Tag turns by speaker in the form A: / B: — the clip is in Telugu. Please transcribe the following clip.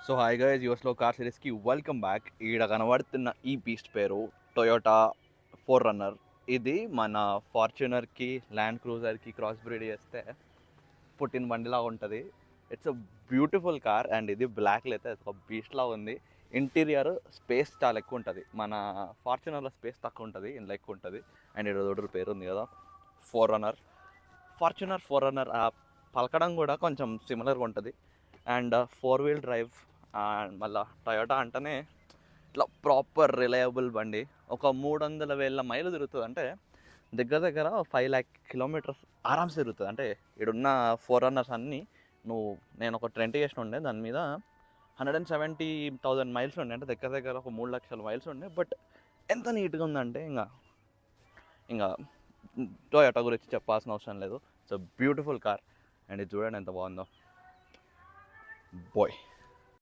A: సో హాయ్ గైస్, యువర్స్లో కార్ సిరీస్కి వెల్కమ్ బ్యాక్. ఈడ కనబడుతున్న ఈ బీస్ట్ పేరు టొయోటా ఫోర్ రన్నర్. ఇది మన ఫార్చునర్కి, ల్యాండ్ క్రూజర్కి క్రాస్ బ్రీడ్ చేస్తే పుట్టిన బండిలా ఉంటుంది. It's a beautiful car and ఇది బ్లాక్లో అయితే ఒక బీస్ట్లా ఉంది. ఇంటీరియర్ స్పేస్ చాలా ఎక్కువ ఉంటుంది. మన ఫార్చునర్లో స్పేస్ తక్కువ ఉంటుంది, ఇందులో ఎక్కువ ఉంటుంది. అండ్ ఇక్కడ పేరు ఉంది కదా, ఫోర్ రన్నర్. ఫోర్ రన్నర్ పలకడం కూడా కొంచెం సిమిలర్గా ఉంటుంది. And four wheel drive. And మళ్ళీ టొయోటా అంటేనే ఇట్లా ప్రాపర్ రిలయబుల్ బండి. ఒక 300,000 మైలు తిరుగుతుంది. అంటే దగ్గర దగ్గర 5 lakh kilometers ఆరామ్స్ తిరుగుతుంది. అంటే ఇక్కడున్న ఫోర్ రన్నర్స్ అన్నీ నేను ఒక 20 చేసిన ఉండే, దాని మీద 170,000 మైల్స్ ఉండే. అంటే దగ్గర దగ్గర ఒక 3 లక్షల మైల్స్ ఉండే. బట్ ఎంత నీట్గా ఉందంటే ఇంకా టొయోటా గురించి చెప్పాల్సిన అవసరం లేదు. It's a beautiful car. And ఇది చూడండి ఎంత బాగుందో. బాయ్.